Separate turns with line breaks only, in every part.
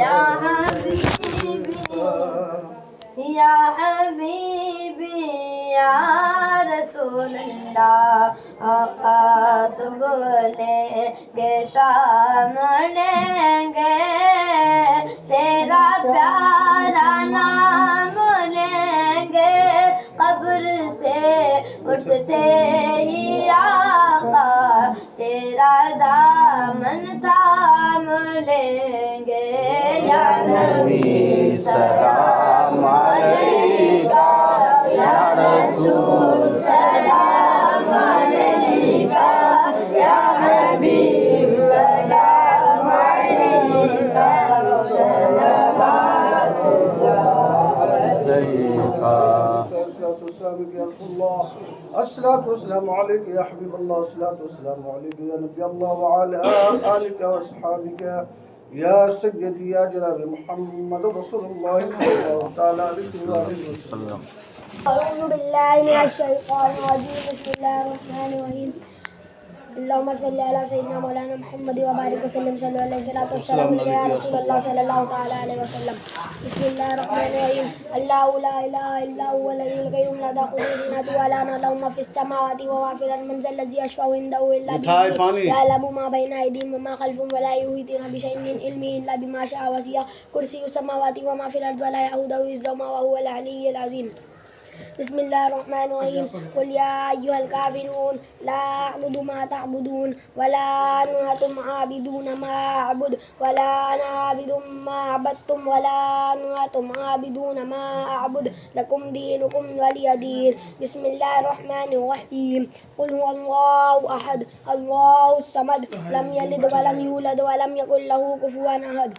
يا حبيبي يا حبيبي يا رسول اللہ آقا صبح لیں گے شام لیں گے تیرا پیارا نام لیں گے قبر سے اٹھتے ہی آقا تیرا دامن تھام لیں گے یا نبی سلام علیکہ یا رسول سلام علیکہ یا حبیب سلام علیکہ صلوات اللہ علیکہ
الصلاة والسلام عليك يا حبيب الله الصلاة والسلام عليك يا نبي الله وعلى آلك وأصحابك يا سيدي يا جناب محمد رسول الله صلى الله تعالى عليه وسلم.
أعوذ بالله من الشيطان الرجيم بسم الله الرحمن الرحيم اللهم صل على سيدنا مولانا محمد وبارك وسلم صلى الله عليه وسلم يا رسول الله صلى الله تعالى عليه وسلم. بسم الله الرحمن الرحيم الله لا إله إلا هو الحي القيوم لا تأخذه سنة ولا نوم له ما في السماوات وما في الأرض من ذا الذي يشفع عنده إلا بإذنه يعلم ما بين أيديهم وما خلفهم ولا يحيطون بشيء من علمه إلا بما شاء وسع كرسيه السماوات وما في الأرض ولا يؤوده حفظهما وهو العلي العظيم. بسم الله الرحمن الرحيم قل يا أيها الكافرون لا أعبد ما تعبدون ولا أنتم عابدون ما أعبد ولا أنا عابد ما عبدتم ولا أنتم عابدون ما أعبد لكم دينكم ولي دين. بسم الله الرحمن الرحيم قل هو الله أحد الله الصمد لم يلد ولم يولد ولم يكن له كفوا أحد.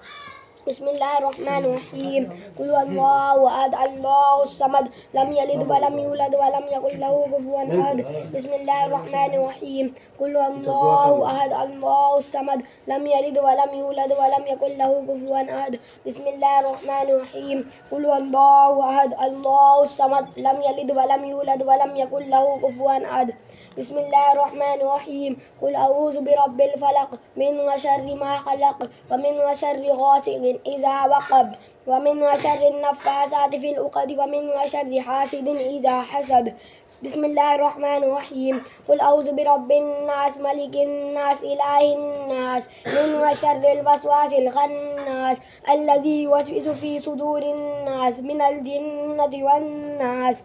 بسم الله الرحمن الرحيم قل هو الله أحد الله الصمد لم يلد ولم يولد ولم يكن له كفوا أحد. بسم الله الرحمن الرحيم قل هو الله أحد الله الصمد لم يلد ولم يولد ولم يكن له كفوا أحد. بسم الله الرحمن الرحيم قل هو الله أحد الله الصمد لم يلد ولم يولد ولم يكن له كفوا أحد. بسم الله الرحمن الرحيم قل أعوذ برب الفلق من شر ما خلق ومن شر غاسق إذا وقب ومن شر النفاثات في العقد ومن شر حاسد إذا حسد. بسم الله الرحمن الرحيم قل أعوذ برب الناس ملك الناس إله الناس من شر الوسواس الخناس الذي يوسوس في صدور الناس من الجنة والناس.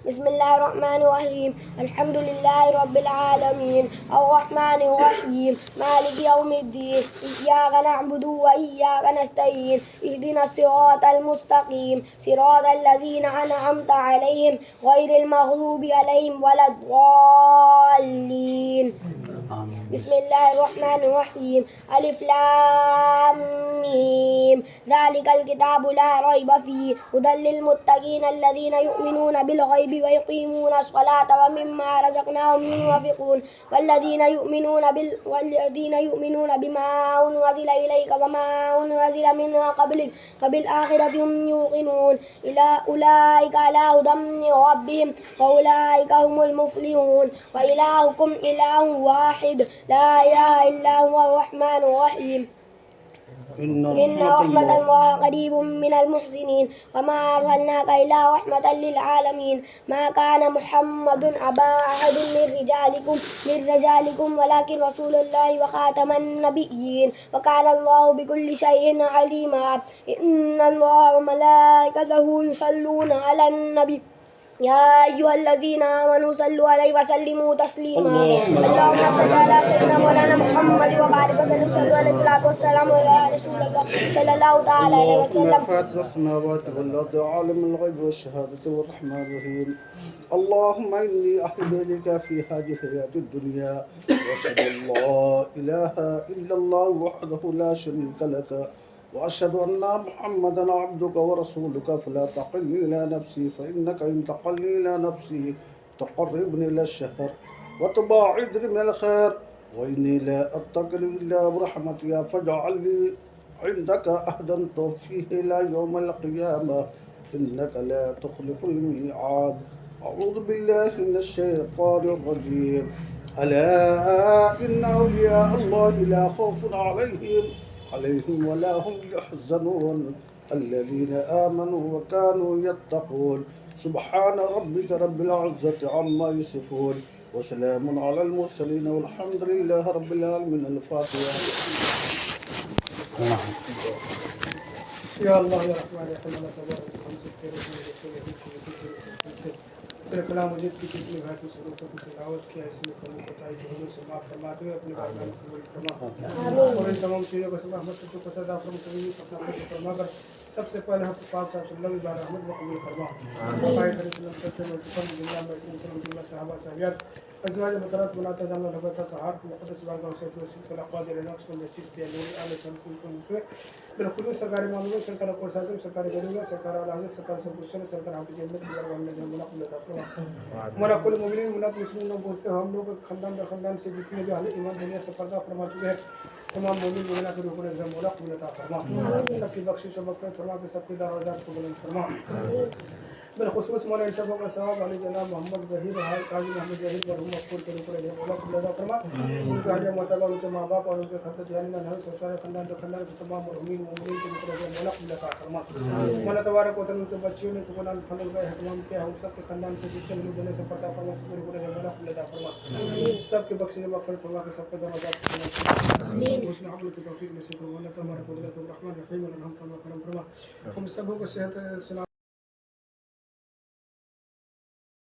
بسم الله الرحمن الرحيم الحمد لله رب العالمين الرحمن الرحيم مالك يوم الدين إياك نعبد وإياك نستعين اهدنا الصراط المستقيم صراط الذين أنعمت عليهم غير المغضوب عليهم ولا الضالين. بسم الله الرحمن الرحيم ألف لام ميم ذلك الكتاب لا ريب فيه هدى للمتقين الذين يؤمنون بالغيب ويقيمون الصلاة ومما رزقناهم ينفقون والذين يؤمنون بما أنزل إليك وما أنزل من قبلك وبالآخرة هم يوقنون أولئك على هدى من ربهم وأولئك هم المفلحون. وإلهكم إله واحد لا إله إلا هو الرحمن الرحيم إن رحمة الله قريب من المحسنين وما أرسلناك إلا رحمة للعالمين. ما كان محمد أبا أحد من رجالكم ولكن رسول الله وخاتم النبيين وكان الله بكل شيء عليما. إن الله وملائكته يصلون على النبي يا أيها الذين آمنوا صلوا عليه وسلموا تسليما. اللهم صل على سيدنا مولانا محمد وبارك وسلم صلوا عليه الصلاة والسلام على رسول الله صلى الله تعالى عليه وسلم.
فاتر السماوات والأرض عالم الغيب والشهادة والرحمن الرحيم اللهم إني أحب إليك في هذه الحياة الدنيا وأشهد أن لا إله إلا الله وحده لا شريك لك وأشهد أن محمدا عبدك ورسولك فلا تقلني إلى نفسي فإنك إن تقلني إلى نفسي تقربني إلى الشهر وتباعدني من الخير وإني لا أتقل إلا برحمتك فاجعل لي عندك أهدا فيه إلى يوم القيامة إنك لا تخلف الميعاد. أعوذ بالله من الشيطان الرجيم. ألا إن أولياء الله لا خوف عليهم عليهم ولا هم يحزنون الذين آمنوا وكانوا يتقون سبحان ربك رب العزة عما يصفون وسلام على المرسلين والحمد لله رب العالمين. الفاتحة.
يا الله يا رحمن يا رحيم الله تبارك وتعالى तेरे कलाम मजीद की पिछली भांति स्वरूपों की सजावट की ऐसी कमी कोताही झोलों से माफ फरमाते हुए अपने बारगाह में कबूल फरमा और इन तमाम चीज़ों को सब रहमत से जो सदा फरम कभी अपना खुद फरमा कर सबसे पहले हम पाक साहब सल्लल्लाहु अलैहि रहमत में कबूल फरमा हमारे करीम सल्लल्लाहु अलैहि वसल्लम जिंदा में जिंदा सहाबा साहिबात अजवाज मुतरत बनाते जाना लगता था हाथ मुक़द्दस बारगाह से तो सिलसिला क़ादिर नफ्स को मस्जिद के नूर आले सल्लल्लाहु अलैहि वसल्लम बिल्कुल सरकारी मामलों सरकार को साजिम सरकारी गरीबों सरकार आला सरकार सब कुछ सरकार हाथ के अंदर गुजार हमने जो मुनाफ़ लेता हमारा कुल मुमिनीन मुनाफ़ मुस्लिम लोग बोलते हम लोग खानदान से जितने भी अहले ईमान दुनिया से पर्दा फरमा चुके हैं तमाम मोमिन मोमिना के रूप में जो मुनाफ़ लेता फरमा सबकी बख्शिश और मग़फ़िरत फरमा के सबके दराजात को बुलंद फरमा बिलखुसूस मौलाना इरशाद का सवाब अली जनाब मोहम्मद ज़हीर हाल काजी मोहम्मद ज़हीर मरहूम मक़बूल के ऊपर है मौला खुदा फरमा उनके हज मतबा उनके माँ बाप और उनके खत जानी ना हर सोचारे खानदान के तमाम मुमिन मोमिन के ऊपर है मौला खुदा फरमा मौला तबारक व तआला उनके बच्चियों ने कुरान फल का एहतमाम किया हम सब के खानदान से जिससे मिल देने से पर्दा फरमा से पूरे पूरे मौला खुदा फरमा सबके बख्शिश मग़फ़िरत फरमा के सबके दराजात आमीन उसने अमल की तौफीक नसीब फरमा मौला तबारक व तआला रहमान रहीम और रहम फरमा हम सबको सेहत